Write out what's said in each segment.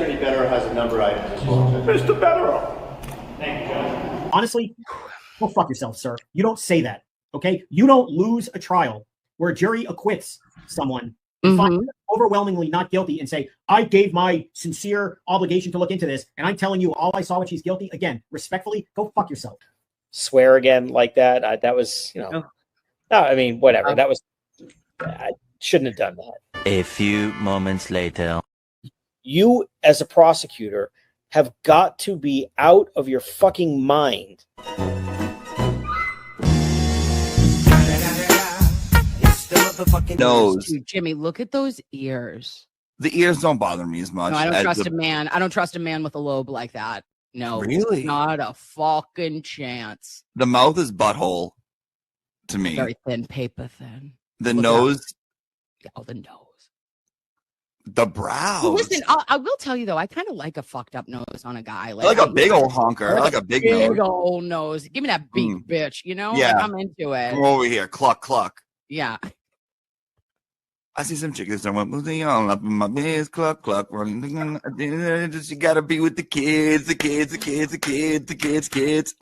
Attorney Better has a number of items as well. Mr. Better. Thank you, Judge. Honestly, go fuck yourself, sir. You don't say that, okay? You don't lose a trial where a jury acquits someone and finds them overwhelmingly not guilty and say, I gave my sincere obligation to look into this, and I'm telling you all I saw when she's guilty. Again, respectfully, go fuck yourself. Swear again like that. That was, you know, no, I mean, whatever. That was, I shouldn't have done that. A few moments later. You, as a prosecutor, have got to be out of your fucking mind. Nose. Dude, Jimmy, look at those ears. The ears don't bother me as much. No, I don't trust a man. I don't trust a man with a lobe like that. No, really, not a fucking chance. The mouth is butthole to me. Very thin, paper thin. The nose. Oh, the nose. The brows. Well, listen, I will tell you though, I kind of like a fucked up nose on a guy. Like a big old honker. I like a big nose. Old nose. Give me that big bitch. You know, yeah, like, I'm into it. Come over here, cluck cluck. Yeah. I see some chickens that went moving on up in my biz, cluck cluck. You gotta be with the kids, the kids, the kids, the kids, the kids, kids.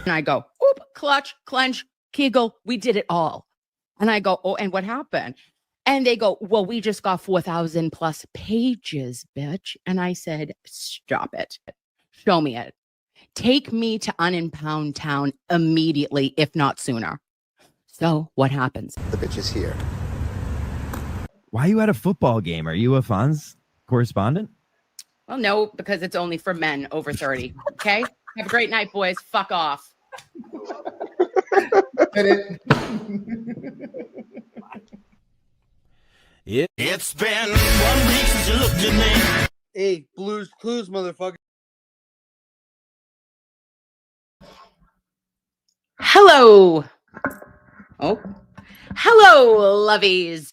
And I go, oop, clutch, clench, kegel. We did it all. And I go, oh, and what happened? And they go, well, we just got 4,000 plus pages, bitch. And I said, stop it. Show me it. Take me to Unimpound Town immediately, if not sooner. So what happens? The bitch is here. Why are you at a football game? Are you a Fonz correspondent? Well, no, because it's only for men over 30. Okay? Have a great night, boys. Fuck off. It's been 1 week since you looked at me. Hey, Blues Clues, motherfucker. Hello. Oh, hello, lovies.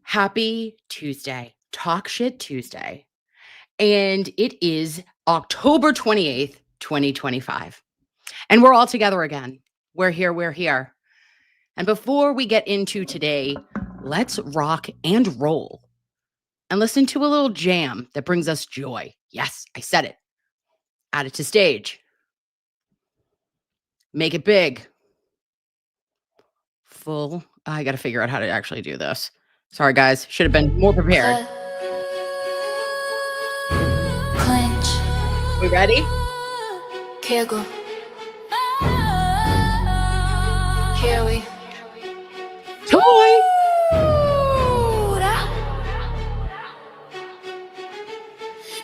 Happy Tuesday. Talk Shit Tuesday. And it is October 28th, 2025. And we're all together again. We're here, we're here. And before we get into today, let's rock and roll and listen to a little jam that brings us joy. Yes, I said it. Add it to stage. Make it big. Full. I got to figure out how to actually do this. Sorry, guys. Should have been more prepared. Clench. We ready? Kegel. Here we. Toy.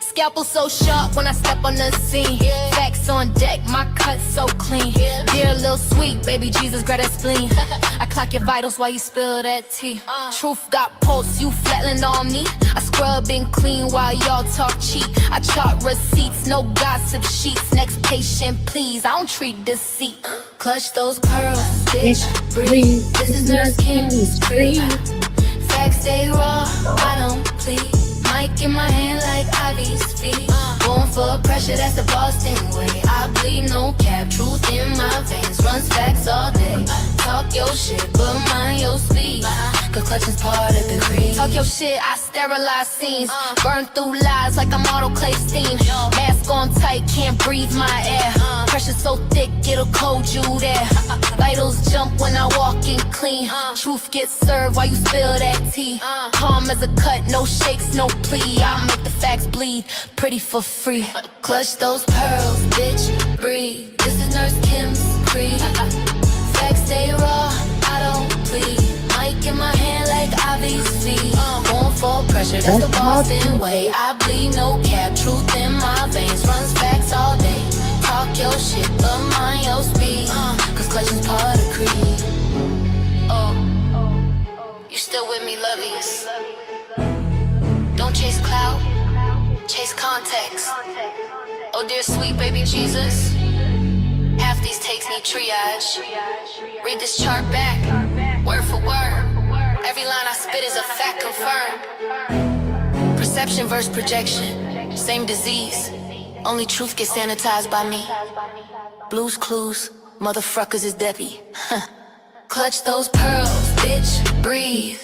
Scalpel so sharp when I step on the scene. Facts on deck, my cut so clean. Dear little sweet, baby Jesus, grab that spleen. I clock your vitals while you spill that tea. Truth got pulse, you flatland on me. I scrub and clean while y'all talk cheap. I chart receipts, no gossip sheets. Next patient, please, I don't treat deceit. Clutch those pearls, bitch, breathe. This is Nurse Kim's creed. Facts stay raw, I don't plead. Mic in my hand like Ivy's feet. Going for pressure, that's the Boston way. I bleed, no cap, truth in my veins. Runs facts all day. Talk your shit, but mind your speed. Cause clutching's part of the creed. Talk your shit, I sterilize scenes. Burn through lies like I'm autoclave steam. Mask on tight, can't breathe my air. Pressure so thick, it'll cold you there. Vitals jump when I walk in clean. Truth gets served while you spill that tea. Calm as a cut, no shakes, no plea. I make the facts bleed, pretty for free. Clutch those pearls, bitch, breathe. This is Nurse Kim's creed. Facts stay raw, I don't plead. Mic in my hand like Ivy's feet. Going for pressure, that's the Boston way. I bleed, no cap, truth in my veins. Runs facts all day. Talk your shit, but mind your speed. Cause clutching's part of creed. Oh, you still with me, lovies? Don't chase clout, chase context. Oh dear sweet baby Jesus, half these takes need triage. Read this chart back, word for word. Every line I spit is a fact confirmed. Perception versus projection, same disease. Only truth gets sanitized by me. Blues Clues, motherfuckers is Debbie. Clutch those pearls, bitch, breathe.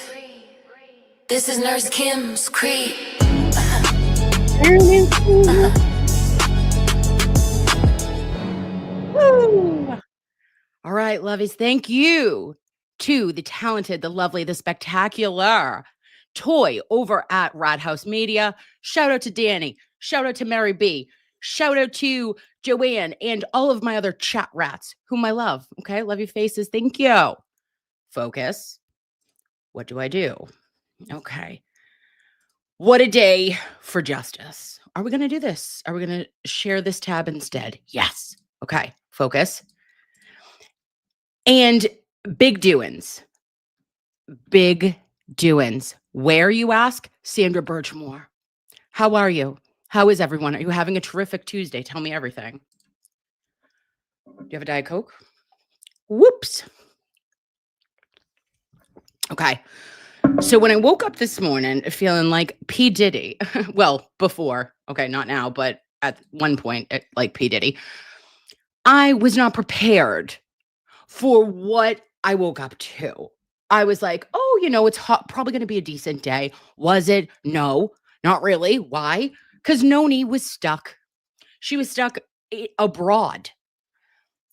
This is Nurse Kim's creep. Woo! All right, lovies. Thank you to the talented, the lovely, the spectacular Toy over at Radhouse Media. Shout out to Danny. Shout out to Mary B. Shout out to Joanne and all of my other chat rats whom I love. Okay. Love your faces. Thank you. Focus. What do I do? Okay. What a day for justice. Are we going to do this? Are we going to share this tab instead? Yes. Okay. Focus. And big doings. Big doings. Where, you ask? Sandra Birchmore. How are you? How is everyone? Are you having a terrific Tuesday? Tell me everything. Do you have a Diet Coke? Whoops. Okay. So when I woke up this morning feeling like P. Diddy, well, before, okay, not now, but at one point, like P. Diddy, I was not prepared for what I woke up to. I was like, oh, you know, it's hot, probably going to be a decent day. Was it? No, not really. Why? Because Noni was stuck. She was stuck abroad.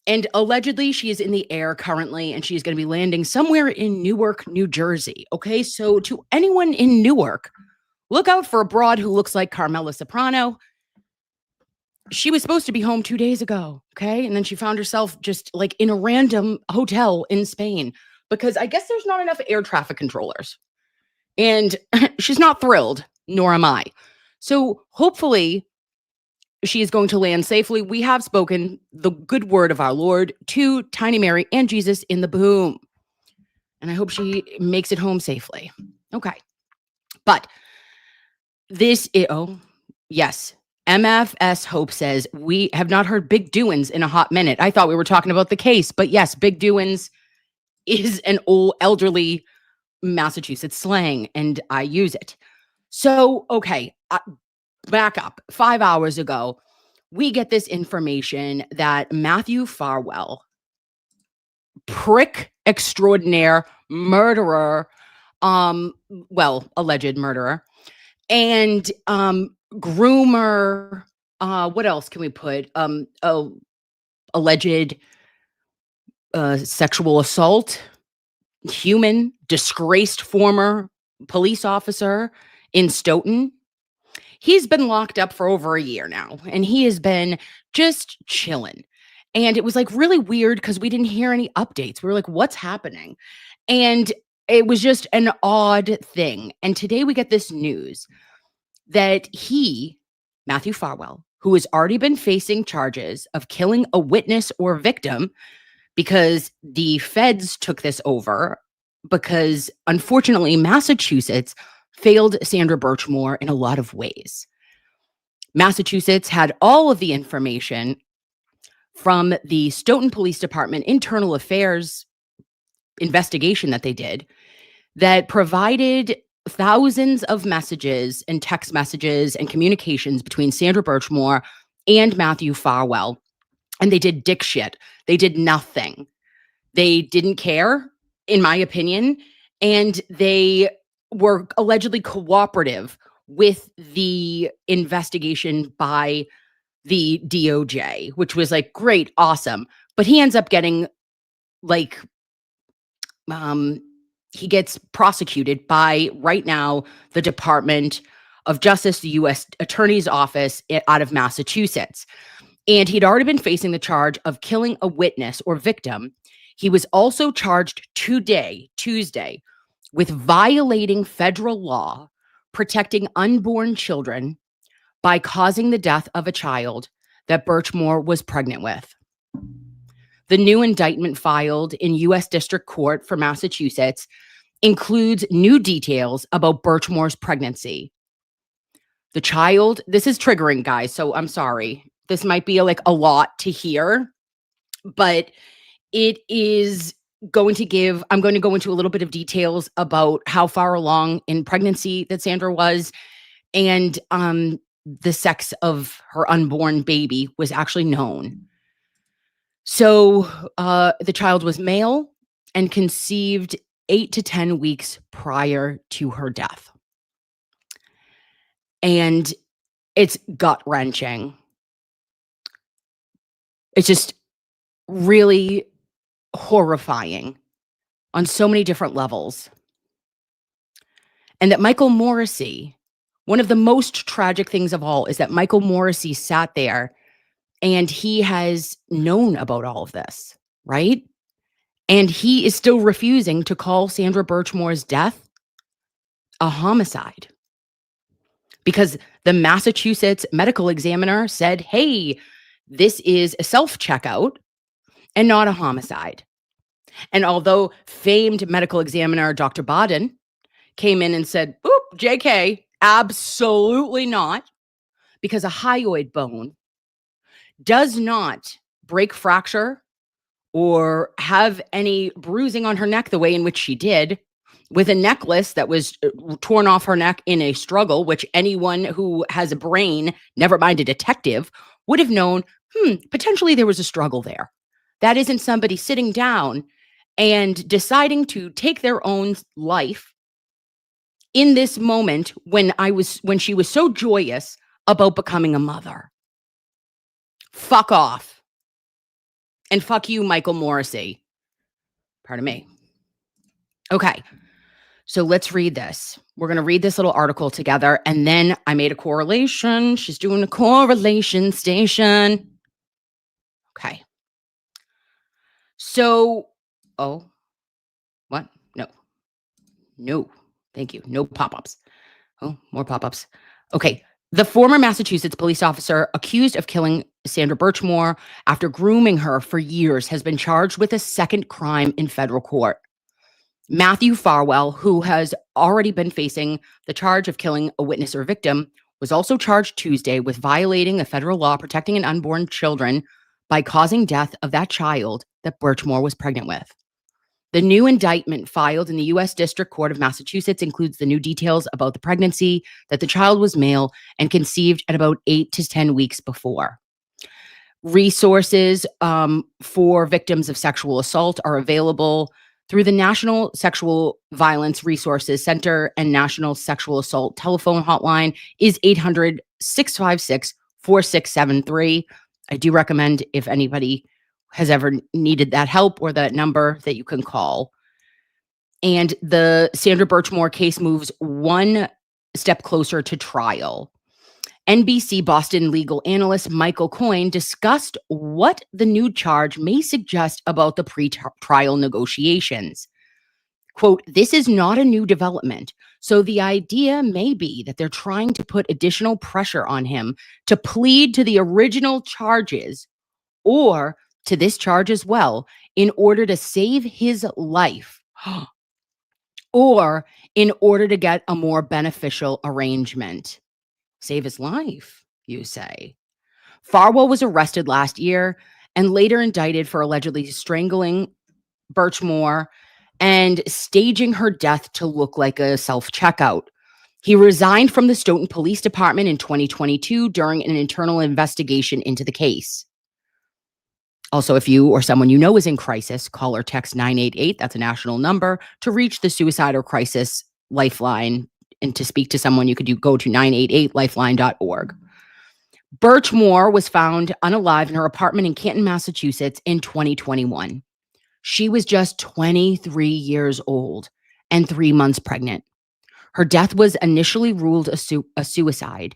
And allegedly, she is in the air currently, and she's going to be landing somewhere in Newark, New Jersey. Okay, so to anyone in Newark, look out for a broad who looks like Carmela Soprano. She was supposed to be home 2 days ago, okay? And then she found herself just like in a random hotel in Spain because I guess there's not enough air traffic controllers. And she's not thrilled, nor am I. So hopefully she is going to land safely. We have spoken the good word of our Lord to Tiny Mary and Jesus in the boom. And I hope she makes it home safely. Okay. But this is, oh, yes. MFS Hope says, we have not heard big doings in a hot minute. I thought we were talking about the case, but yes, big doings is an old elderly Massachusetts slang, and I use it. So, okay, back up. 5 hours ago, we get this information that Matthew Farwell, prick extraordinaire, murderer, alleged murderer, and groomer, what else can we put? Alleged sexual assault, human, disgraced former police officer in Stoughton. He's been locked up for over a year now, and he has been just chilling. And it was like really weird because we didn't hear any updates. We were like, what's happening? And it was just an odd thing. And today we get this news that he, Matthew Farwell, who has already been facing charges of killing a witness or victim because the feds took this over because, unfortunately, Massachusetts failed Sandra Birchmore in a lot of ways. Massachusetts had all of the information from the Stoughton Police Department internal affairs investigation that they did that provided thousands of messages and text messages and communications between Sandra Birchmore and Matthew Farwell. And they did dick shit. They did nothing. They didn't care, in my opinion. And they were allegedly cooperative with the investigation by the DOJ, which was like, great, awesome. But he ends up getting like, he gets prosecuted by right now the Department of Justice, the U.S. Attorney's Office out of Massachusetts. And he'd already been facing the charge of killing a witness or victim. He was also charged today, Tuesday, with violating federal law protecting unborn children by causing the death of a child that Birchmore was pregnant with. The new indictment filed in U.S. District Court for Massachusetts includes new details about Birchmore's pregnancy. The child, this is triggering, guys, so I'm sorry. This might be like a lot to hear, but it is going to give, I'm going to go into a little bit of details about how far along in pregnancy that Sandra was, and the sex of her unborn baby was actually known. So the child was male and conceived 8 to 10 weeks prior to her death. And it's gut-wrenching. It's just really horrifying on so many different levels. And that Michael Morrissey, one of the most tragic things of all is that Michael Morrissey sat there and he has known about all of this, right? And he is still refusing to call Sandra Birchmore's death a homicide because the Massachusetts medical examiner said, hey, this is a self-checkout and not a homicide. And although famed medical examiner Dr. Baden came in and said, oop, JK, absolutely not, because a hyoid bone does not break, fracture, or have any bruising on her neck the way in which she did, with a necklace that was torn off her neck in a struggle, which anyone who has a brain, never mind a detective, would have known, potentially there was a struggle there. That isn't somebody sitting down and deciding to take their own life in this moment when she was so joyous about becoming a mother. Fuck off. And fuck you, Michael Morrissey. Pardon me. Okay. So let's read this. We're going to read this little article together. And then I made a correlation. She's doing a correlation station. Okay. So, what? No. Thank you. No pop-ups. Oh, more pop-ups. Okay. The former Massachusetts police officer accused of killing Sandra Birchmore after grooming her for years has been charged with a second crime in federal court. Matthew Farwell, who has already been facing the charge of killing a witness or victim, was also charged Tuesday with violating a federal law protecting an unborn children by causing death of that child that Birchmore was pregnant with. The new indictment filed in the U.S. District Court of Massachusetts includes the new details about the pregnancy, that the child was male and conceived at about 8 to 10 weeks before. Resources for victims of sexual assault are available through the National Sexual Violence Resources Center, and National Sexual Assault telephone hotline is 800-656-4673. I do recommend, if anybody has ever needed that help, or that number that you can call. And the Sandra Birchmore case moves one step closer to trial. NBC Boston legal analyst Michael Coyne discussed what the new charge may suggest about the pre-trial negotiations. Quote, this is not a new development, so the idea may be that they're trying to put additional pressure on him to plead to the original charges, or to this charge as well, in order to save his life, or in order to get a more beneficial arrangement. Save his life, you say. Farwell was arrested last year and later indicted for allegedly strangling Birchmore and staging her death to look like a self-checkout. He resigned from the Stoughton Police Department in 2022 during an internal investigation into the case. Also, if you or someone you know is in crisis, call or text 988, that's a national number, to reach the Suicide or Crisis Lifeline. And to speak to someone, you could go to 988lifeline.org. Birchmore was found unalive in her apartment in Canton, Massachusetts in 2021. She was just 23 years old and 3 months pregnant. Her death was initially ruled a suicide,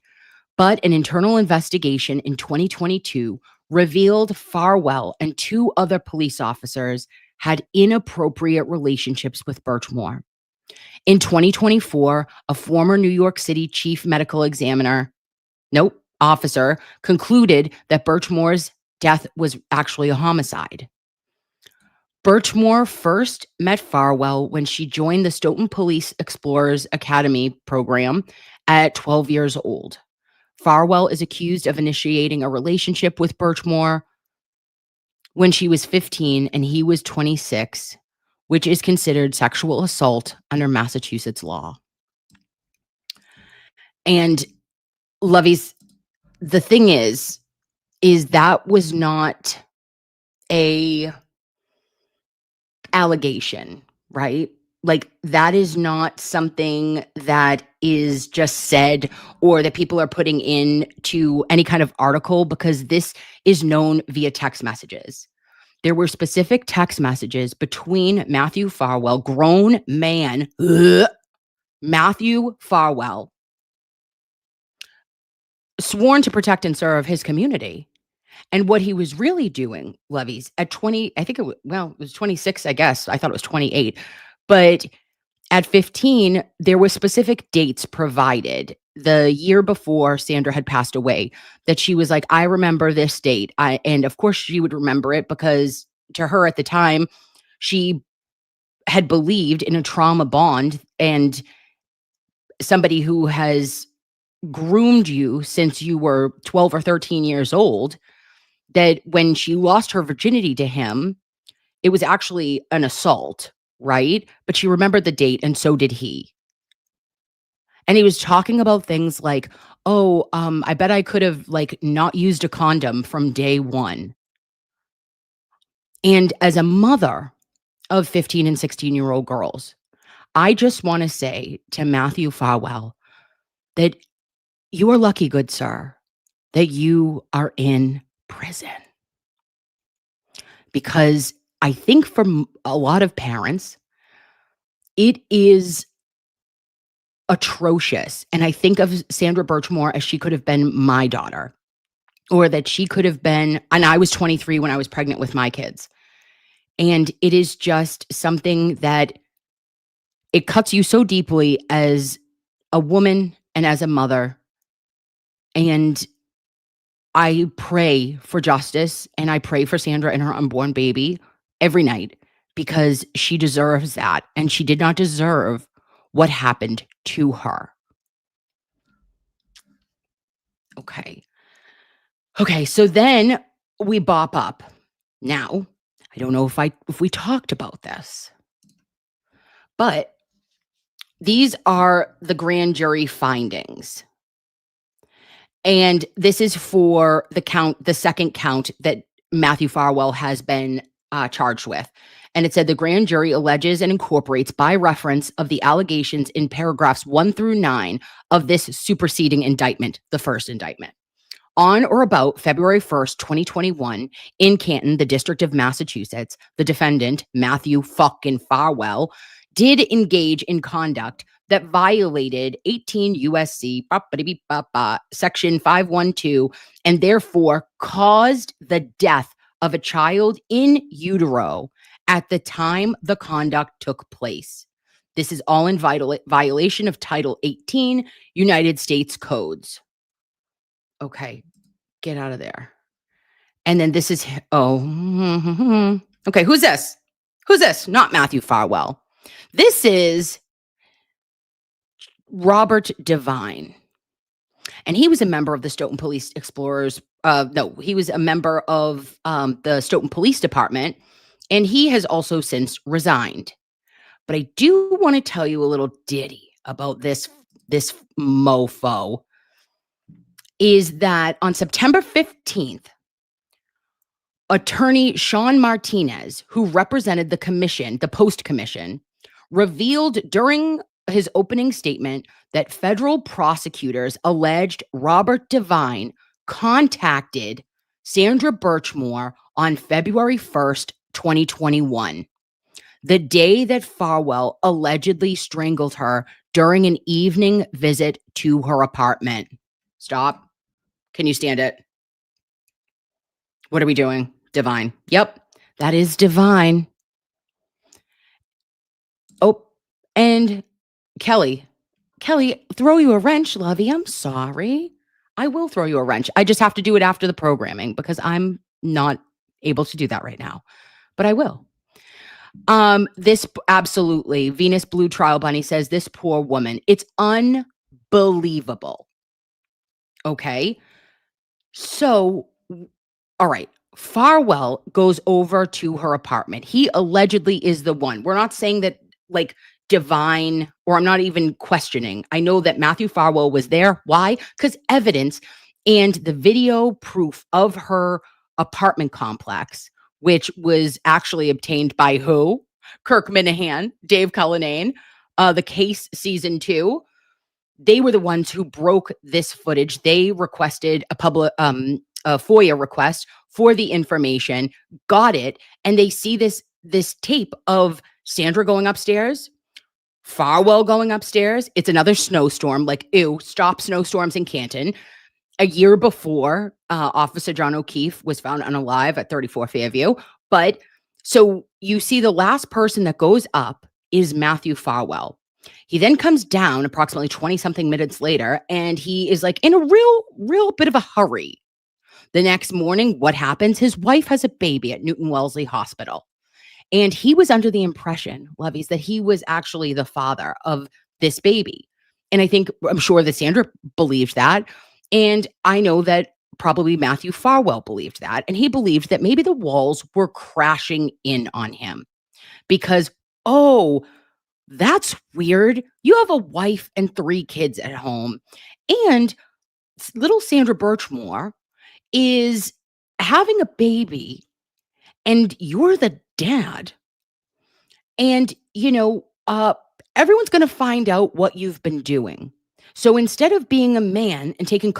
but an internal investigation in 2022 revealed Farwell and 2 other police officers had inappropriate relationships with Birchmore. In 2024, a former New York City chief medical officer concluded that Birchmore's death was actually a homicide. Birchmore first met Farwell when she joined the Stoughton Police Explorers Academy program at 12 years old. Farwell is accused of initiating a relationship with Birchmore when she was 15 and he was 26, which is considered sexual assault under Massachusetts law. And Lovies, the thing is that was not a allegation, right? Like, that is not something that is just said or that people are putting into any kind of article, because this is known via text messages. There were specific text messages between Matthew Farwell, grown man, Matthew Farwell, sworn to protect and serve his community. And what he was really doing, Levies, at 20, I think it was 26, I guess. I thought it was 28. But at 15, there were specific dates provided the year before Sandra had passed away, that she was like, I remember this date. And of course she would remember it, because to her at the time, she had believed in a trauma bond, and somebody who has groomed you since you were 12 or 13 years old, that when she lost her virginity to him, it was actually an assault, right? But she remembered the date, and so did he. And he was talking about things like, oh, I bet I could have like not used a condom from day one. And as a mother of 15 and 16-year-old girls, I just want to say to Matthew Farwell that you are lucky, good sir, that you are in prison. Because I think for a lot of parents, it is atrocious. And I think of Sandra Birchmore as she could have been my daughter, or that she could have been, and I was 23 when I was pregnant with my kids. And it is just something that it cuts you so deeply as a woman and as a mother. And I pray for justice, and I pray for Sandra and her unborn baby every night, because she deserves that. And she did not deserve what happened to her. Okay. Okay, so then we bop up. Now, I don't know if we talked about this, but these are the grand jury findings. And this is for the second count that Matthew Farwell has been charged with. And it said the grand jury alleges and incorporates by reference of the allegations in paragraphs 1 through 9 of this superseding indictment, the first indictment. On or about February 1st, 2021, in Canton, the District of Massachusetts, the defendant, Matthew fucking Farwell, did engage in conduct that violated 18 USC section 512, and therefore caused the death of a child in utero at the time the conduct took place. This is all in violation of Title 18 United States Codes. Okay, get out of there. And then this is, okay, who's this? Who's this? Not Matthew Farwell. This is Robert Devine. And he was a member of the Stoughton Police Explorers. He was a member of the Stoughton Police Department, and he has also since resigned. But I do want to tell you a little ditty about this mofo. Is that on September 15th, attorney Sean Martinez, who represented the commission, the post commission, revealed during his opening statement that federal prosecutors alleged Robert Devine contacted Sandra Birchmore on February 1st, 2021, the day that Farwell allegedly strangled her during an evening visit to her apartment. Stop. Can you stand it? What are we doing? Devine. Yep, that is Devine. Oh, and Kelly, throw you a wrench, Lovey. I'm sorry. I will throw you a wrench. I just have to do it after the programming because I'm not able to do that right now, but I will. This absolutely, Venus Blue Trial Bunny says this poor woman, it's unbelievable. Okay. So, all right. Farwell goes over to her apartment. He allegedly is the one. We're not saying that like Devine, or I'm not even questioning. I know that Matthew Farwell was there. Why? Because evidence and the video proof of her apartment complex, which was actually obtained by who? Kirk Minahan, Dave Cullinane, The Case Season 2. They were the ones who broke this footage. They requested a FOIA request for the information, got it, and they see this tape of Sandra going upstairs, Farwell going upstairs. It's another snowstorm. Like, ew, stop snowstorms in Canton. A year before, Officer John O'Keefe was found unalive at 34 Fairview. But so you see the last person that goes up is Matthew Farwell. He then comes down approximately 20 something minutes later, and he is like in a real bit of a hurry. The next morning, what happens? His wife has a baby at Newton Wellesley Hospital. And he was under the impression, Levies, that he was actually the father of this baby. And I'm sure that Sandra believed that. And I know that probably Matthew Farwell believed that. And he believed that maybe the walls were crashing in on him because, oh, that's weird. You have a wife and 3 kids at home. And little Sandra Birchmore is having a baby and you're the dad. And, everyone's going to find out what you've been doing. So instead of being a man and taking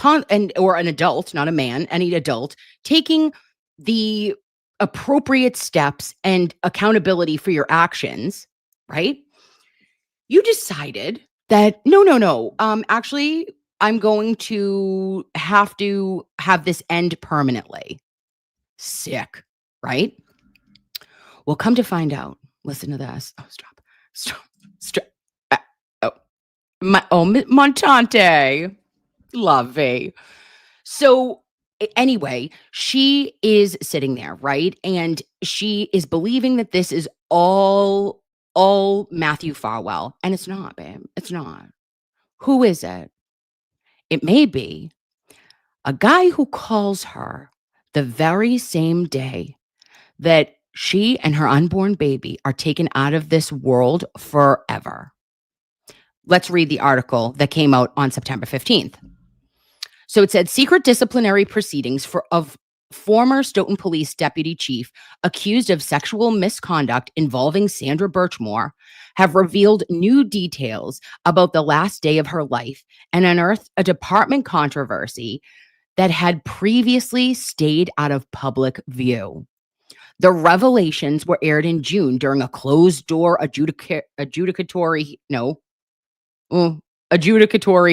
or an adult, not a man, any adult, taking the appropriate steps and accountability for your actions, right? You decided that no. Actually, I'm going to have this end permanently. Sick, right? Well, come to find out. Listen to this. Oh, stop. Montante. Lovey. So anyway, she is sitting there, right? And she is believing that this is all Matthew Farwell. And it's not, babe. It's not. Who is it? It may be a guy who calls her the very same day that she and her unborn baby are taken out of this world forever. Let's read the article that came out on September 15th. So it said secret disciplinary proceedings of former Stoughton Police Deputy Chief accused of sexual misconduct involving Sandra Birchmore have revealed new details about the last day of her life and unearthed a department controversy that had previously stayed out of public view. The revelations were aired in June during a closed-door adjudicatory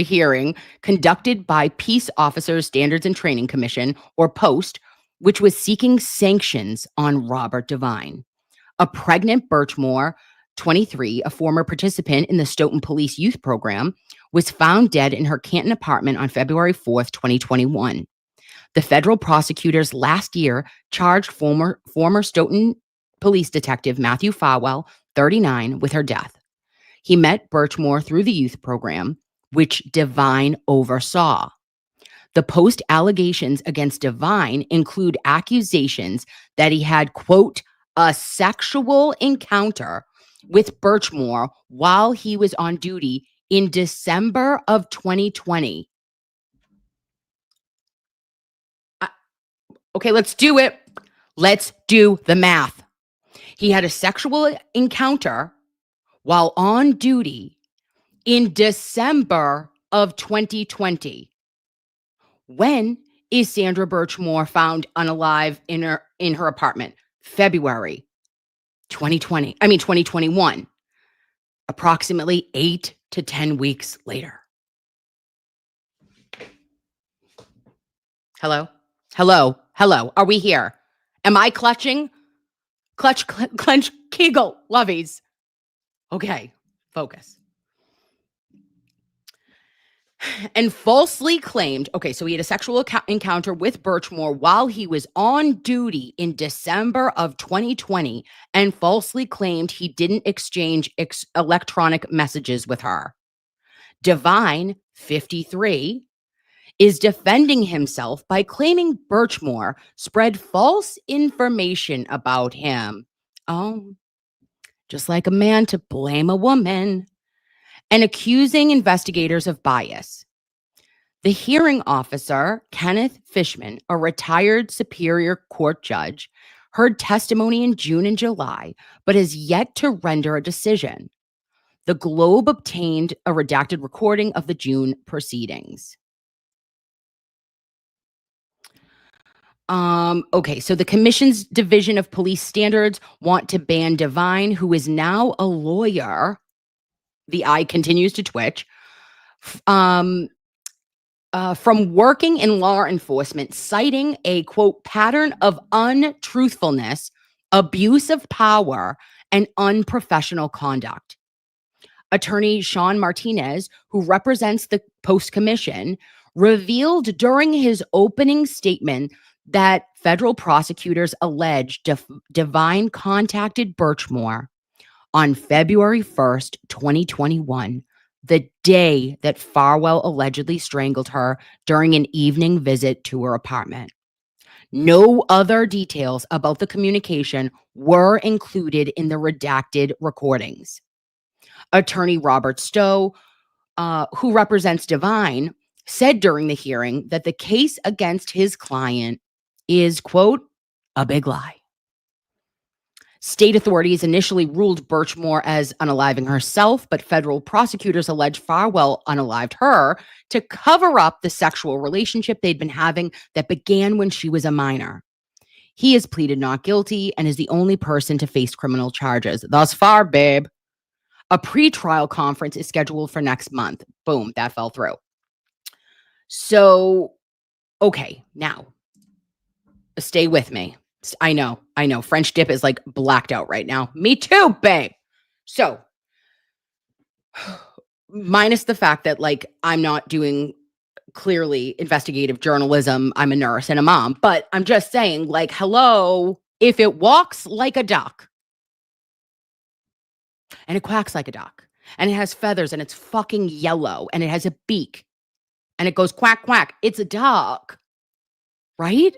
hearing conducted by Peace Officers Standards and Training Commission, or POST, which was seeking sanctions on Robert Devine. A pregnant Birchmore, 23, a former participant in the Stoughton Police Youth Program, was found dead in her Canton apartment on February 4th, 2021. The federal prosecutors last year charged former Stoughton Police Detective Matthew Farwell, 39, with her death. He met Birchmore through the youth program, which Devine oversaw. The Post allegations against Devine include accusations that he had, quote, a sexual encounter with Birchmore while he was on duty in December of 2020. Okay, let's do it. Let's do the math. He had a sexual encounter while on duty in December of 2020. When is Sandra Birchmore found unalive in her apartment? February 2021. Approximately 8 to 10 weeks later. Hello? Are we here? Am I clutching? Clench, Kegel, lovies. Okay, focus. And falsely claimed, okay, so he had a sexual encounter with Birchmore while he was on duty in December of 2020 and falsely claimed he didn't exchange electronic messages with her. Devine, 53, is defending himself by claiming Birchmore spread false information about him. Oh, just like a man to blame a woman. And accusing investigators of bias. The hearing officer, Kenneth Fishman, a retired Superior Court judge, heard testimony in June and July, but has yet to render a decision. The Globe obtained a redacted recording of the June proceedings. Okay, so the commission's Division of Police Standards want to ban Devine, who is now a lawyer. The eye continues to twitch. From working in law enforcement, citing a, quote, pattern of untruthfulness, abuse of power, and unprofessional conduct. Attorney Sean Martinez, who represents the Post Commission, revealed during his opening statement that federal prosecutors alleged Devine contacted Birchmore on February 1st, 2021, the day that Farwell allegedly strangled her during an evening visit to her apartment. No other details about the communication were included in the redacted recordings. Attorney Robert Stowe, who represents Devine, said during the hearing that the case against his client is, quote, a big lie. State authorities initially ruled Birchmore as unaliving herself, but federal prosecutors alleged Farwell unalived her to cover up the sexual relationship they'd been having that began when she was a minor. He has pleaded not guilty and is the only person to face criminal charges. Thus far, babe. A pretrial conference is scheduled for next month. Boom, that fell through. So, okay, now, stay with me. I know. French dip is like blacked out right now. Me too, babe. So, minus the fact that like I'm not doing clearly investigative journalism. I'm a nurse and a mom, but I'm just saying, like, hello, if it walks like a duck and it quacks like a duck and it has feathers and it's fucking yellow and it has a beak and it goes quack, quack, it's a duck, right?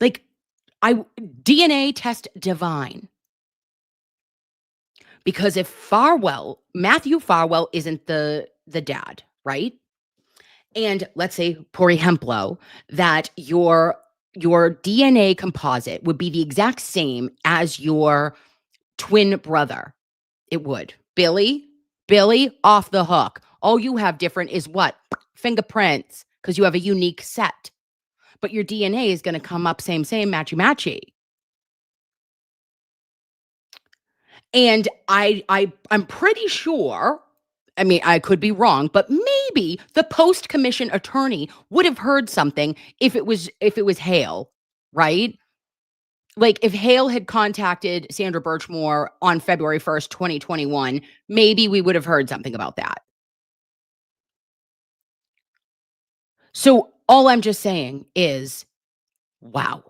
Like, DNA test Devine. Because if Matthew Farwell isn't the dad, right? And let's say, por ejemplo, that your DNA composite would be the exact same as your twin brother. It would. Billy, off the hook. All you have different is what? Fingerprints, because you have a unique set. But your DNA is going to come up same, matchy. And I'm pretty sure, I mean, I could be wrong, but maybe the post-commission attorney would have heard something if it was Hale, right? Like if Hale had contacted Sandra Birchmore on February 1st, 2021, maybe we would have heard something about that. So all I'm just saying is, wow.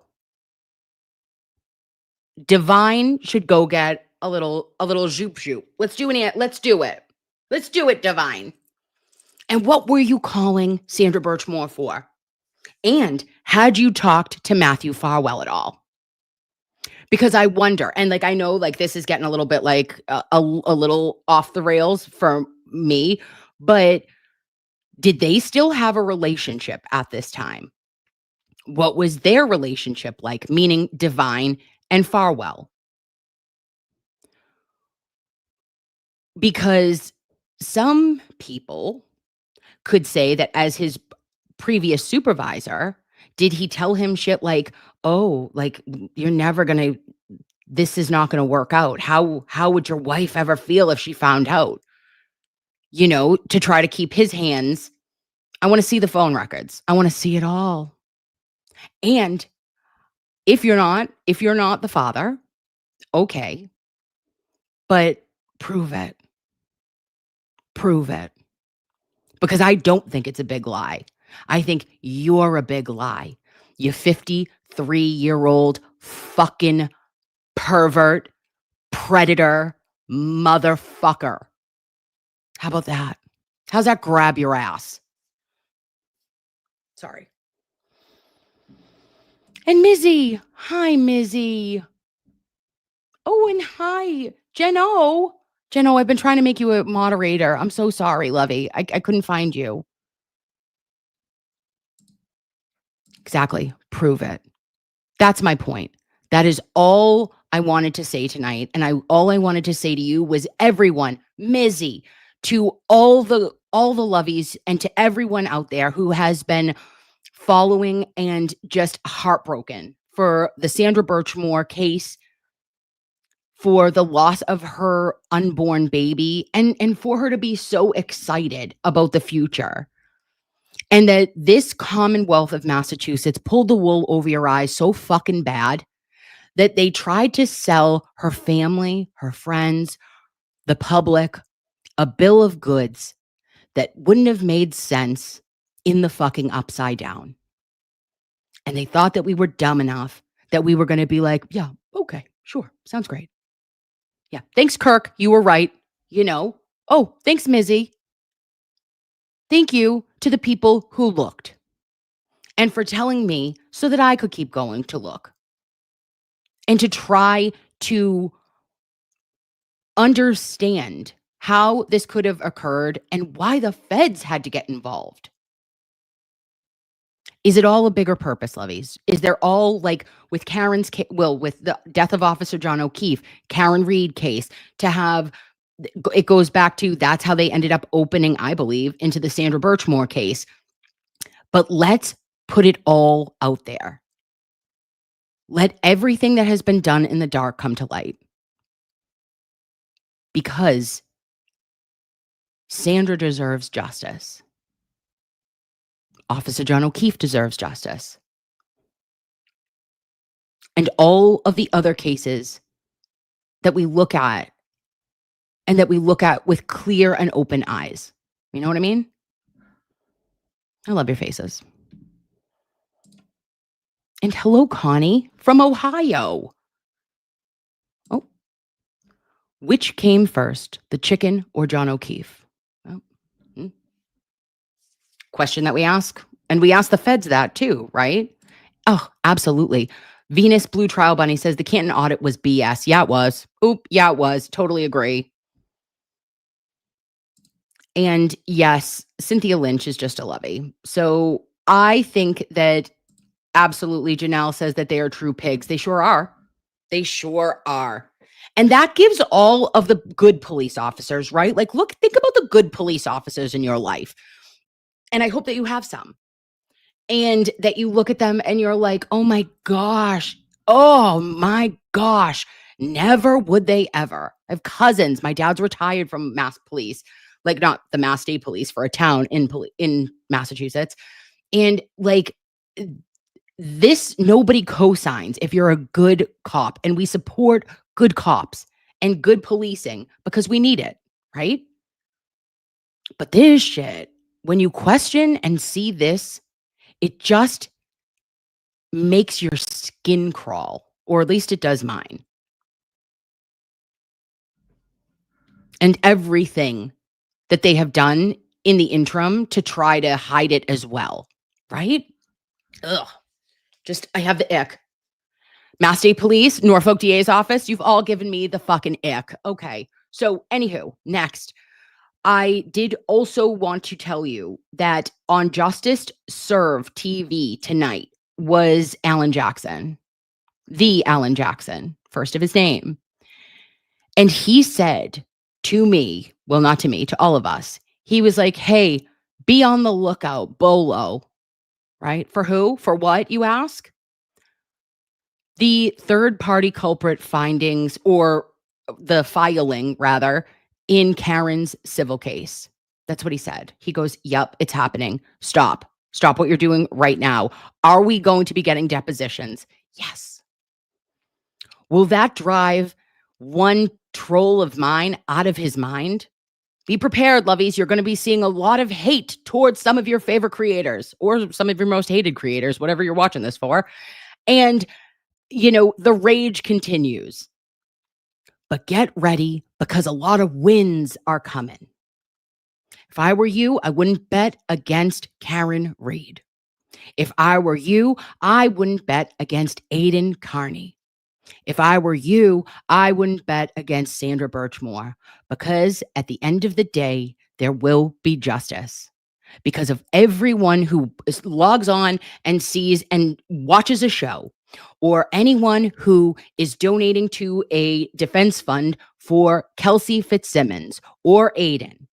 Devine should go get a little zoop. Let's do it. Let's do it, Devine. And what were you calling Sandra Birchmore for? And had you talked to Matthew Farwell at all? Because I wonder, and like I know like this is getting a little bit like a little off the rails for me, but did they still have a relationship at this time? What was their relationship like, meaning Devine and Farwell? Because some people could say that as his previous supervisor, did he tell him shit like, oh, like you're never going to, this is not going to work out. How would your wife ever feel if she found out? You know, to try to keep his hands. I want to see the phone records. I want to see it all. And if you're not the father, okay, but prove it. Prove it. Because I don't think it's a big lie. I think you're a big lie. You 53-year-old fucking pervert, predator, motherfucker. How about that? How's that grab your ass? Sorry. And Mizzy. Hi, Mizzy. Oh, and hi, Jeno. I've been trying to make you a moderator. I'm so sorry, Lovey. I couldn't find you. Exactly. Prove it. That's my point. That is all I wanted to say tonight. And all I wanted to say to you was everyone, Mizzy, to all the lovies and to everyone out there who has been following and just heartbroken for the Sandra Birchmore case, for the loss of her unborn baby, and for her to be so excited about the future. And that this Commonwealth of Massachusetts pulled the wool over your eyes so fucking bad that they tried to sell her family, her friends, the public, a bill of goods that wouldn't have made sense in the fucking upside down. And they thought that we were dumb enough that we were going to be like, yeah, okay, sure, sounds great. Yeah, thanks, Kirk. You were right. You know. Oh, thanks, Mizzy. Thank you to the people who looked and for telling me so that I could keep going to look and to try to understand how this could have occurred and why the feds had to get involved. Is it all a bigger purpose, lovies? Is there all like with Karen's with the death of Officer John O'Keefe, Karen Reed case, to have it goes back to that's how they ended up opening, I believe, into the Sandra Birchmore case. But let's put it all out there. Let everything that has been done in the dark come to light. Because Sandra deserves justice. Officer John O'Keefe deserves justice. And all of the other cases that we look at and that we look at with clear and open eyes. You know what I mean? I love your faces. And hello, Connie from Ohio. Oh, which came first, the chicken or John O'Keefe? Oh. Question that we ask. And we ask the feds that too, right? Oh, absolutely. Venus Blue Trial Bunny says the Canton audit was BS. Yeah, it was. Oop, yeah, it was. Totally agree. And yes, Cynthia Lynch is just a lovey. So I think that absolutely Janelle says that they are true pigs. They sure are. They sure are. And that gives all of the good police officers, right? Like, look, think about the good police officers in your life. And I hope that you have some. And that you look at them and you're like, oh my gosh, never would they ever. I have cousins. My dad's retired from Mass Police, like not the Mass State Police, for a town in Massachusetts. And like this, nobody cosigns if you're a good cop, and we support good cops and good policing because we need it, right? But this shit, when you question and see this, it just makes your skin crawl, or at least it does mine. And everything that they have done in the interim to try to hide it as well, right? Ugh. Just, I have the ick. Mass State Police, Norfolk DA's office, you've all given me the fucking ick. Okay. So, anywho, next. I did also want to tell you that on Justice Serve TV tonight was Alan Jackson, the Alan Jackson, first of his name. And he said to me, well, not to me, to all of us, he was like, hey, be on the lookout, Bolo, right? For who? For what, you ask? The third-party culprit findings, or the filing, rather, in Karen's civil case. That's what he said. He goes, yep, it's happening. Stop what you're doing right now. Are we going to be getting depositions? Yes. Will that drive one troll of mine out of his mind? Be prepared, lovies. You're going to be seeing a lot of hate towards some of your favorite creators, or some of your most hated creators, whatever you're watching this for. And, you know, the rage continues. But get ready, because a lot of wins are coming. If I were you, I wouldn't bet against Karen Reed. If I were you, I wouldn't bet against Aiden Carney. If I were you, I wouldn't bet against Sandra Birchmore, because at the end of the day, there will be justice. Because of everyone who logs on and sees and watches a show or anyone who is donating to a defense fund for Kelsey Fitzsimmons or Aiden.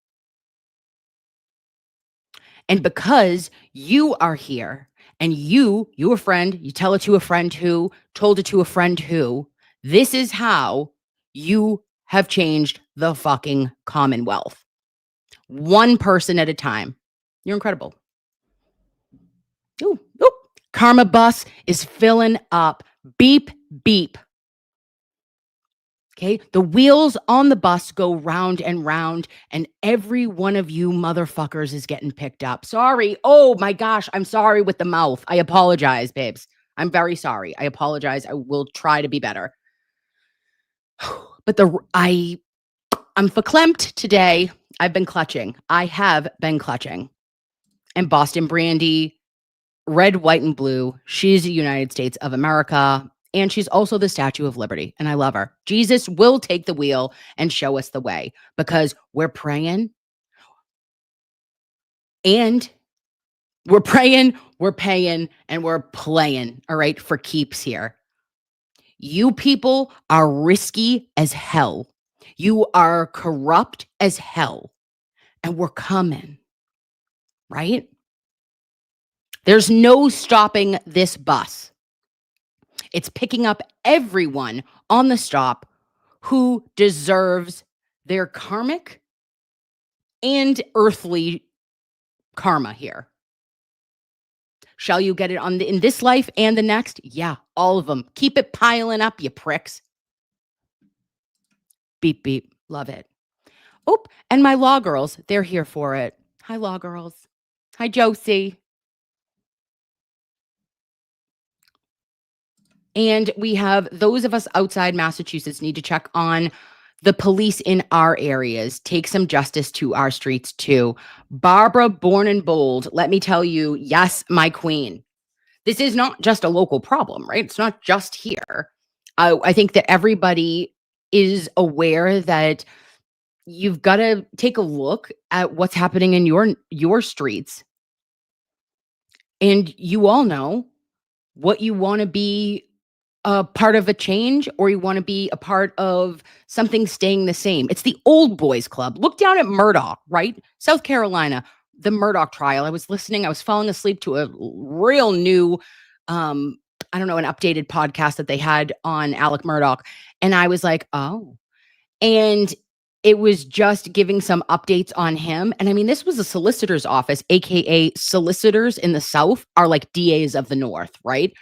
And because you are here and your friend, you tell it to a friend who told it to a friend who, this is how you have changed the fucking Commonwealth. One person at a time. You're incredible. Ooh. Karma bus is filling up. Beep, beep. Okay. The wheels on the bus go round and round, and every one of you motherfuckers is getting picked up. Sorry. Oh my gosh. I'm sorry with the mouth. I apologize, babes. I'm very sorry. I apologize. I will try to be better. But I'm verklempt today. I've been clutching. I have been clutching. And Boston Brandy, red, white, and blue. She's the United States of America. And she's also the Statue of Liberty. And I love her. Jesus will take the wheel and show us the way, because we're praying. And we're praying, we're paying, and we're playing, all right, for keeps here. You people are risky as hell. You are corrupt as hell. And we're coming, right? There's no stopping this bus. It's picking up everyone on the stop who deserves their karmic and earthly karma here. Shall you get it in this life and the next? Yeah, all of them. Keep it piling up, you pricks. Beep, beep. Love it. Oh, and my law girls, they're here for it. Hi, law girls. Hi, Josie. And we have those of us outside Massachusetts need to check on the police in our areas. Take some justice to our streets too. Barbara, born and bold. Let me tell you, yes, my queen. This is not just a local problem, right? It's not just here. I think that everybody is aware that you've got to take a look at what's happening in your streets. And you all know what you want to be a part of a change, or you want to be a part of something staying the same. It's the old boys club. Look down at Murdoch, right? South Carolina, the Murdoch trial. I was falling asleep to a real new, an updated podcast that they had on Alec Murdoch. And I was like, oh, and it was just giving some updates on him. And I mean, this was a solicitor's office, AKA solicitors in the South are like DAs of the North, right?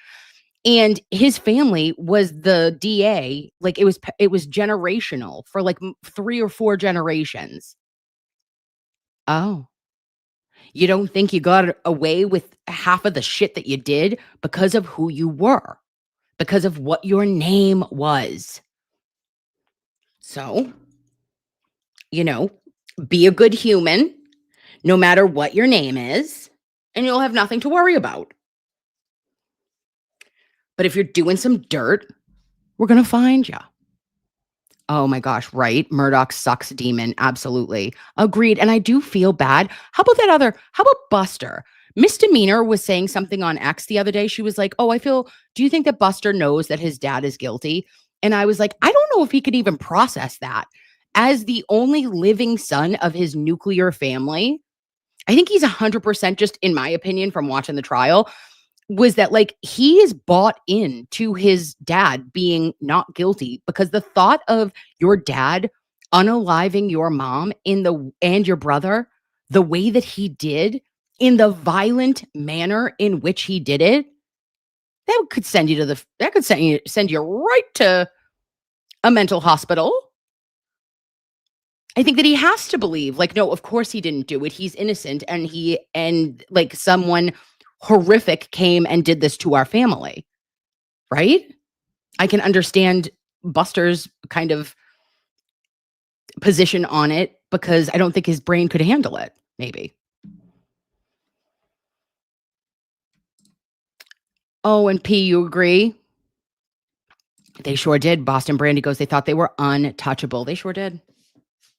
And his family was the DA. Like it was generational for like 3 or 4 generations. Oh, you don't think you got away with half of the shit that you did because of who you were, because of what your name was. So, be a good human, no matter what your name is, and you'll have nothing to worry about. But if you're doing some dirt, we're going to find you. Oh my gosh, right? Murdoch sucks demon. Absolutely. Agreed. And I do feel bad. How about Buster? Misdemeanor was saying something on X the other day. She was like, do you think that Buster knows that his dad is guilty? And I was like, I don't know if he could even process that. As the only living son of his nuclear family, I think he's 100%, just in my opinion, from watching the trial, was that like he is bought in to his dad being not guilty, because the thought of your dad unaliving your mom and your brother the way that he did, in the violent manner in which he did it, that could send you right to a mental hospital. I think that he has to believe, like, no, of course he didn't do it. He's innocent, and like someone horrific came and did this to our family, right? I can understand Buster's kind of position on it, because I don't think his brain could handle it, maybe. Oh, and P, you agree? They sure did. Boston Brandy goes, they thought they were untouchable. They sure did.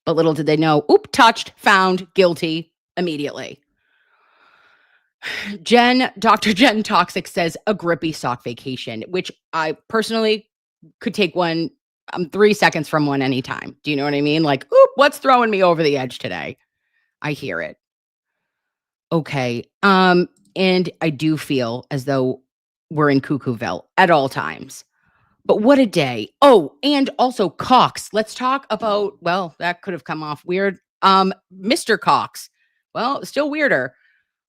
But little did they know, touched, found, guilty immediately. Dr. Jen Toxic says a grippy sock vacation, which I personally could take one. I'm 3 seconds from one anytime. Do you know what I mean? Like, oop, what's throwing me over the edge today? I hear it. Okay. And I do feel as though we're in Cuckooville at all times. But what a day. Oh, and also Cox. Let's talk about, well, that could have come off weird. Mr. Cox. Well, still weirder.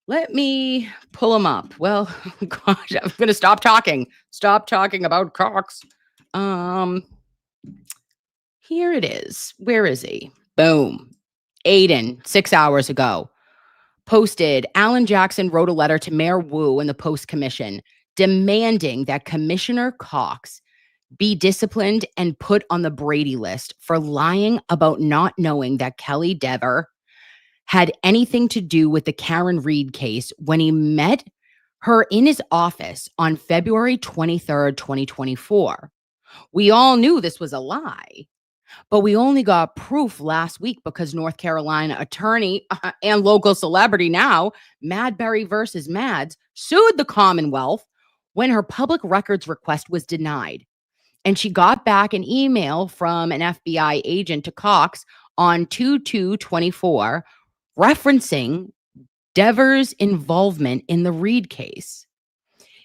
Let me pull him up. Well, gosh, I'm going to stop talking. Stop talking about Cox. Here it is. Where is he? Boom. Aiden, 6 hours ago, posted, Alan Jackson wrote a letter to Mayor Wu and the Post Commission demanding that Commissioner Cox be disciplined and put on the Brady list for lying about not knowing that Kelly Dever had anything to do with the Karen Reed case when he met her in his office on February 23rd, 2024. We all knew this was a lie, but we only got proof last week because North Carolina attorney and local celebrity now, Madberry versus Mads, sued the Commonwealth when her public records request was denied. And she got back an email from an FBI agent to Cox on 2/2/24 referencing Devers' involvement in the Reed case.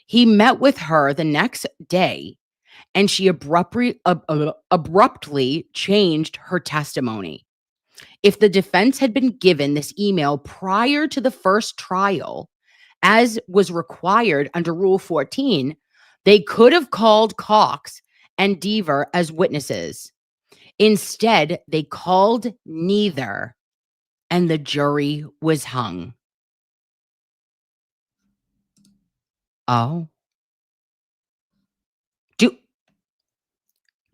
He met with her the next day, and she abruptly changed her testimony. If the defense had been given this email prior to the first trial, as was required under Rule 14, they could have called Cox and Dever as witnesses. Instead, they called neither, and the jury was hung. Oh.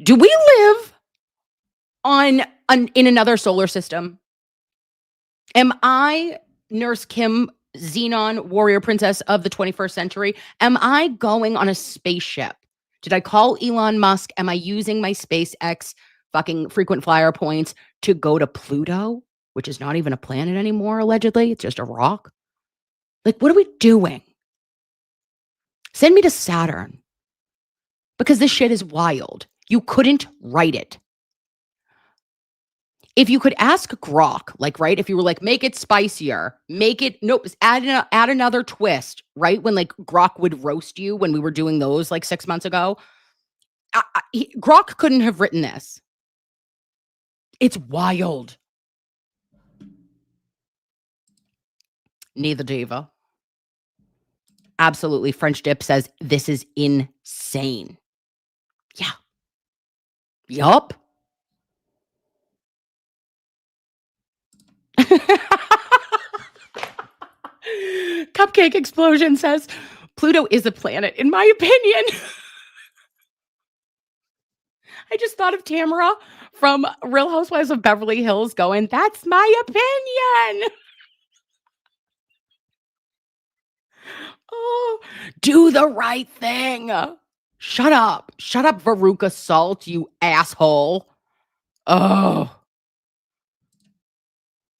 Do we live in another solar system? Am I Nurse Kim, Xenon warrior princess of the 21st century? Am I going on a spaceship? Did I call Elon Musk? Am I using my SpaceX fucking frequent flyer points to go to Pluto, which is not even a planet anymore, allegedly? It's just a rock. Like, what are we doing? Send me to Saturn. Because this shit is wild. You couldn't write it. If you could ask Grok, like, right, if you were like, make it spicier, make it, nope, add another twist, right? When like Grok would roast you when we were doing those like 6 months ago, Grok couldn't have written this. It's wild. Neither diva. Absolutely. French Dip says this is insane. Yeah. Yup. Cupcake Explosion says Pluto is a planet, in my opinion. I just thought of Tamara from Real Housewives of Beverly Hills going, that's my opinion. Oh, do the right thing. Shut up. Shut up, Veruca Salt, you asshole. Oh.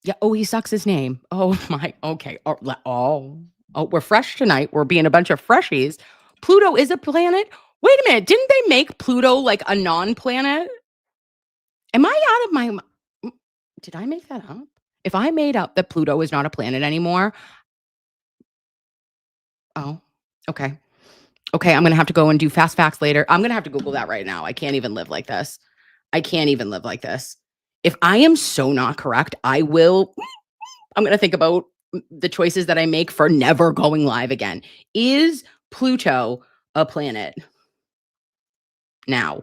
Yeah. Oh, he sucks his name. Oh, my. Okay. Oh, we're fresh tonight. We're being a bunch of freshies. Pluto is a planet. Wait a minute. Didn't they make Pluto like a non-planet? Am I out of my... Did I make that up? If I made up that Pluto is not a planet anymore... Oh, okay. Okay, I'm going to have to go and do fast facts later. I'm going to have to Google that right now. I can't even live like this. I can't even live like this. If I am so not correct, I'm going to think about the choices that I make for never going live again. Is Pluto a planet? Now.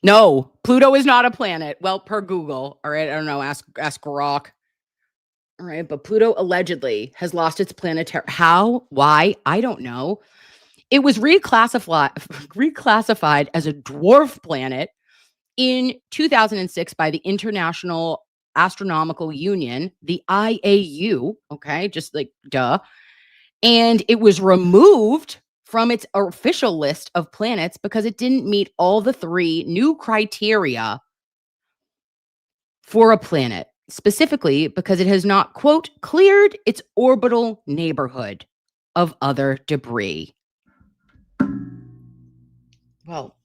No, Pluto is not a planet. Well, per Google. All right, I don't know. Ask Grok. All right, but Pluto allegedly has lost its planetary. How? Why? I don't know. It was reclassified as a dwarf planet in 2006 by the International Astronomical Union, the IAU. Okay, just like duh. And it was removed from its official list of planets because it didn't meet all the 3 new criteria for a planet. specifically because it has not, quote, cleared its orbital neighborhood of other debris. Well,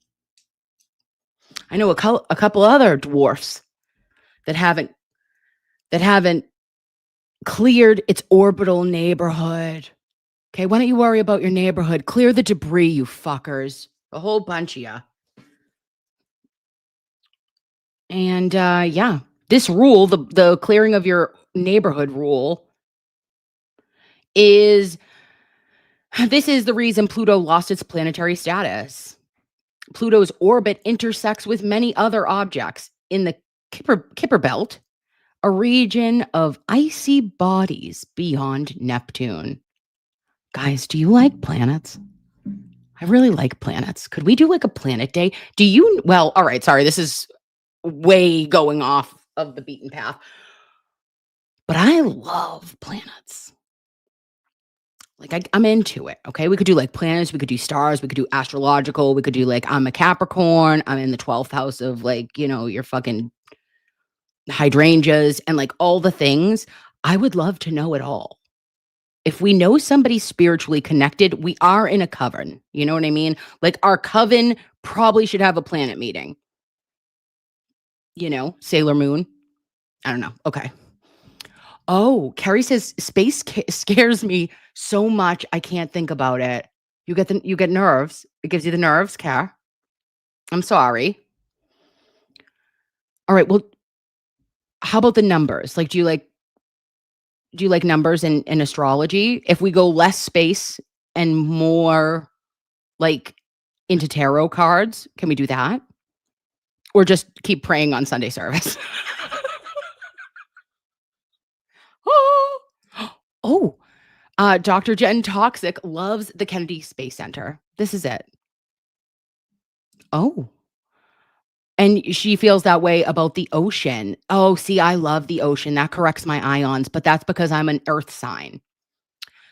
I know a couple other dwarfs that haven't cleared its orbital neighborhood. Okay, why don't you worry about your neighborhood? Clear the debris, you fuckers. A whole bunch of ya. And yeah, this rule, the clearing of your neighborhood rule, this is the reason Pluto lost its planetary status. Pluto's orbit intersects with many other objects in the Kuiper Belt, a region of icy bodies beyond Neptune. Guys, do you like planets? I really like planets. Could we do like a planet day? Well, all right, sorry, this is way going off of the beaten path. But I love planets. Like I'm into it. Okay. We could do like planets, we could do stars, we could do astrological, we could do like I'm a Capricorn, I'm in the 12th house of like, your fucking hydrangeas and like all the things. I would love to know it all. If we know somebody spiritually connected, we are in a coven. You know what I mean? Like our coven probably should have a planet meeting. Sailor Moon. I don't know. Okay. Oh, Carrie says space scares me so much I can't think about it. You get nerves. It gives you the nerves, Car. I'm sorry. All right. Well, how about the numbers? Like, do you like numbers in astrology? If we go less space and more like into tarot cards, can we do that? Or just keep praying on Sunday service? Oh, Dr. Jen Toxic loves the Kennedy Space Center. This is it. Oh. And she feels that way about the ocean. Oh, see, I love the ocean. That corrects my ions, but that's because I'm an earth sign.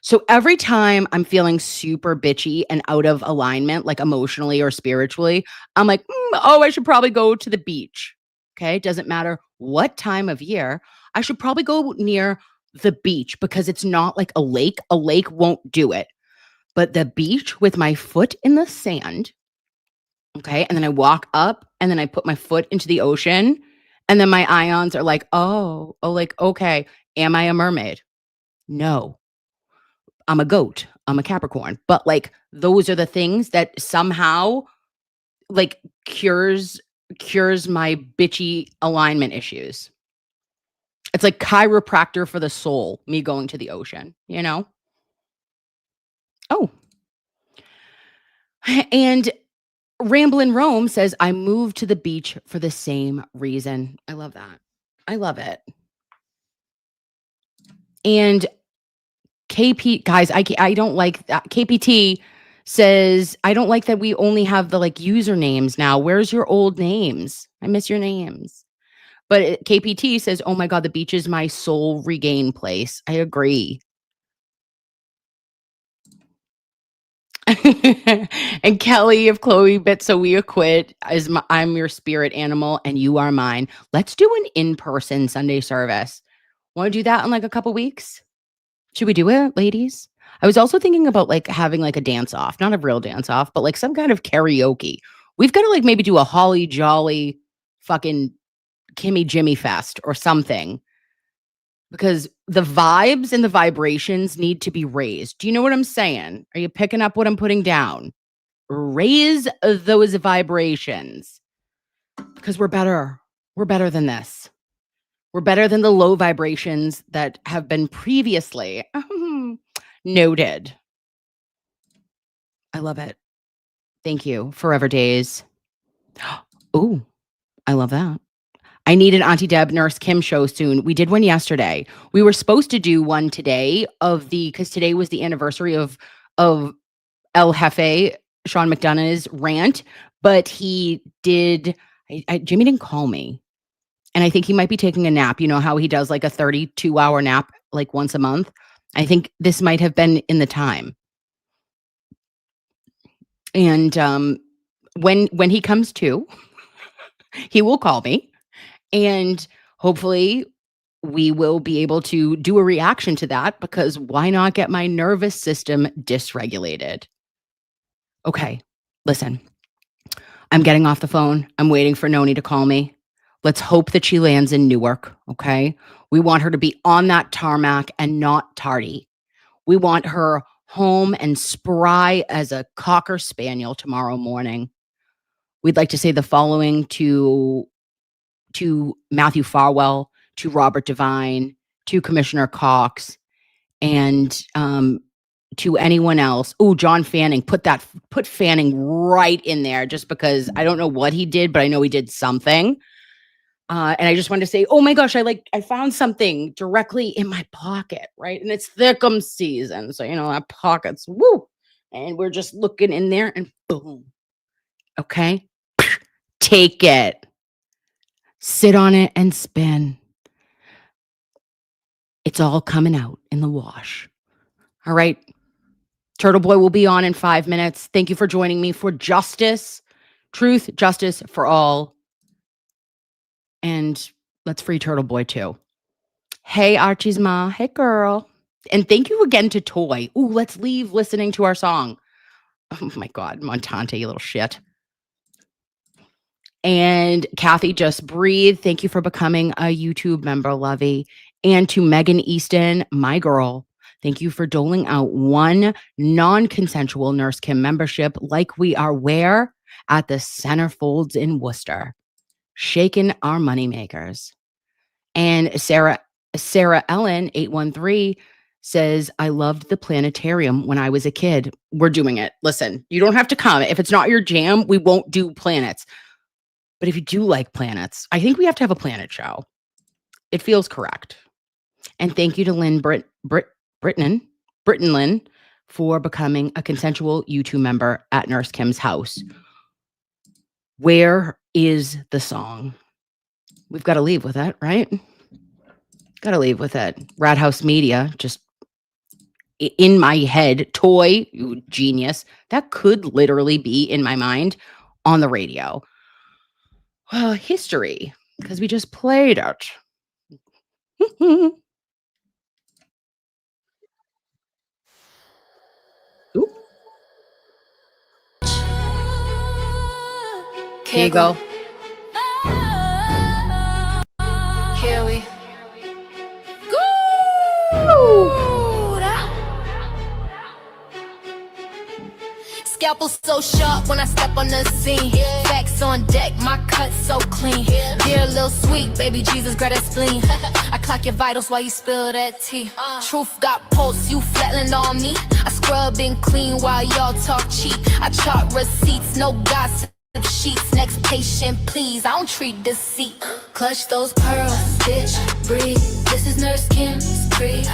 So every time I'm feeling super bitchy and out of alignment, like emotionally or spiritually, I'm like, I should probably go to the beach. Okay. Doesn't matter what time of year. I should probably go near the beach because it's not like a lake. A lake won't do it. But the beach with my foot in the sand. Okay. And then I walk up and then I put my foot into the ocean. And then my ions are like, okay. Am I a mermaid? No. I'm a goat. I'm a Capricorn. But like, those are the things that somehow like cures my bitchy alignment issues. It's like chiropractor for the soul, me going to the ocean, Oh. And Ramblin' Rome says, I moved to the beach for the same reason. I love that. I love it. And KP, guys, I don't like that. KPT says, I don't like that we only have the like usernames now. Where's your old names? I miss your names. But KPT says, oh my God, the beach is my soul regain place. I agree. And Kelly, if Chloe bit so we acquit, I'm your spirit animal and you are mine. Let's do an in-person Sunday service. Want to do that in like a couple weeks? Should we do it, ladies? I was also thinking about like having like a dance off, not a real dance off, but like some kind of karaoke. We've got to like maybe do a holly jolly fucking Kimmy Jimmy Fest or something, because the vibes and the vibrations need to be raised. Do you know what I'm saying? Are you picking up what I'm putting down? Raise those vibrations, because we're better. We're better than this. We're better than the low vibrations that have been previously noted. I love it. Thank you. Forever Days. Oh, I love that. I need an Auntie Deb Nurse Kim show soon. We did one yesterday. We were supposed to do one today because today was the anniversary of El Jefe, Sean McDonough's rant, but he did. Jimmy didn't call me. And I think he might be taking a nap. You know how he does like a 32-hour nap like once a month? I think this might have been in the time. And when he comes to, he will call me. And hopefully we will be able to do a reaction to that, because why not get my nervous system dysregulated? Okay, listen, I'm getting off the phone. I'm waiting for Noni to call me. Let's hope that she lands in Newark, okay? We want her to be on that tarmac and not tardy. We want her home and spry as a cocker spaniel tomorrow morning. We'd like to say the following to Matthew Farwell, to Robert Devine, to Commissioner Cox, and to anyone else. Oh, John Fanning, put Fanning right in there, just because I don't know what he did, but I know he did something. And I just wanted to say, oh my gosh, I found something directly in my pocket, right? And it's Thickum season. So, that pocket's woo. And we're just looking in there and boom. Okay. Take it. Sit on it and spin. It's all coming out in the wash. All right. Turtle Boy will be on in 5 minutes. Thank you for joining me for justice, truth, justice for all. And let's free Turtle Boy too. Hey, Archie's ma. Hey, girl. And thank you again to Toy. Ooh, let's leave listening to our song. Oh my God, Montante, you little shit. And Kathy, just breathe. Thank you for becoming a YouTube member, Lovey. And to Megan Easton, my girl, thank you for doling out one non-consensual Nurse Kim membership, like we are where? At the Centerfolds in Worcester. Shaking our moneymakers. And Sarah Ellen 813 says, I loved the planetarium when I was a kid. We're doing it. Listen, you don't have to come. If it's not your jam, we won't do planets. But if you do like planets, I think we have to have a planet show. It feels correct. And thank you to Lynn Britton Lynn for becoming a consensual YouTube member at Nurse Kim's house. Where is the song? We've got to leave with it, right? Got to leave with it. Rat House Media, just in my head. Toy, you genius. That could literally be in my mind on the radio. Well, history, because we just played it. Oop. Here you go. Here we go. Scalpel so sharp when I step on the scene. Facts on deck, my cut so clean. Dear little sweet, baby Jesus, grab that spleen. I clock your vitals while you spill that tea. Truth got pulse, you flatlined on me. I scrub and clean while y'all talk cheap. I chart receipts, no gossip sheets. Next patient, please, I don't treat deceit. Clutch those pearls, bitch, breathe. This is Nurse Kim's creed.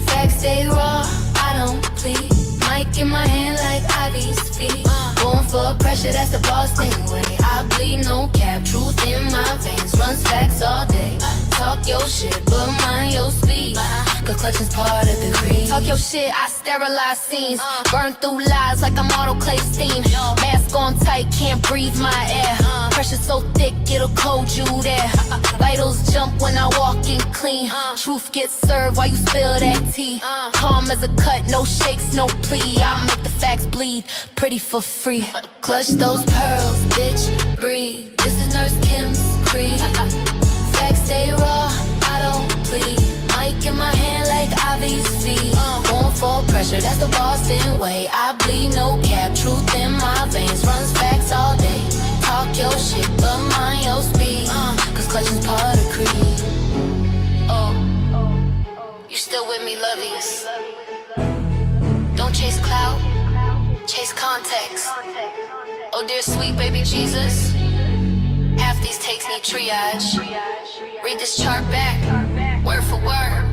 Facts stay raw, I don't plead. Mic in my hand like Ivy's feet. Going for pressure, that's the Boston way. I bleed, no cap, truth in my veins. Runs facts all day. Talk your shit, but mind your speed. Cause clutching's part of the creed. Talk your shit, I sterilize scenes. Burn through lies like I'm autoclave steam. Mask on tight, can't breathe my air. Pressure so thick, it'll cold you there. Vitals jump when I walk in clean. Truth gets served while you spill that tea. Calm as a cut, no shakes, no plea. I make the facts bleed, pretty for free. Clutch those pearls, bitch, breathe. This is Nurse Kim's creed. Facts stay raw, I don't plead. Mic in my hand like Ivy's feet. Going for pressure, that's the Boston way. I bleed, no cap, truth in my veins. Runs facts all day. Talk your shit, but mind your speed. Cause clutching's part of creed. You still with me, lovies? Don't chase clout, chase context. Oh dear sweet baby Jesus, half these takes need triage. Read this chart back, word for word.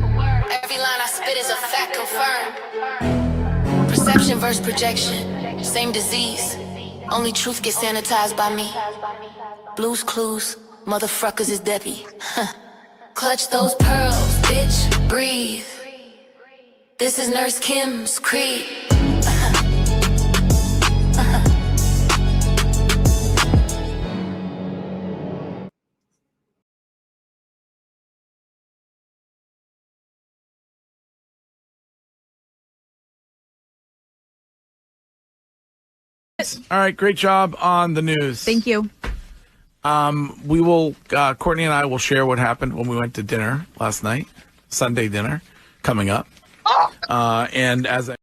Every line I spit is a fact confirmed. Perception versus projection, same disease. Only truth gets sanitized by me. Blues Clues, motherfuckers is Debbie. Clutch those pearls, bitch, breathe. This is Nurse Kim's creed. it. All right, great job on the news. Thank you. We will, Courtney and I will share what happened when we went to dinner last night, Sunday dinner, coming up. And as I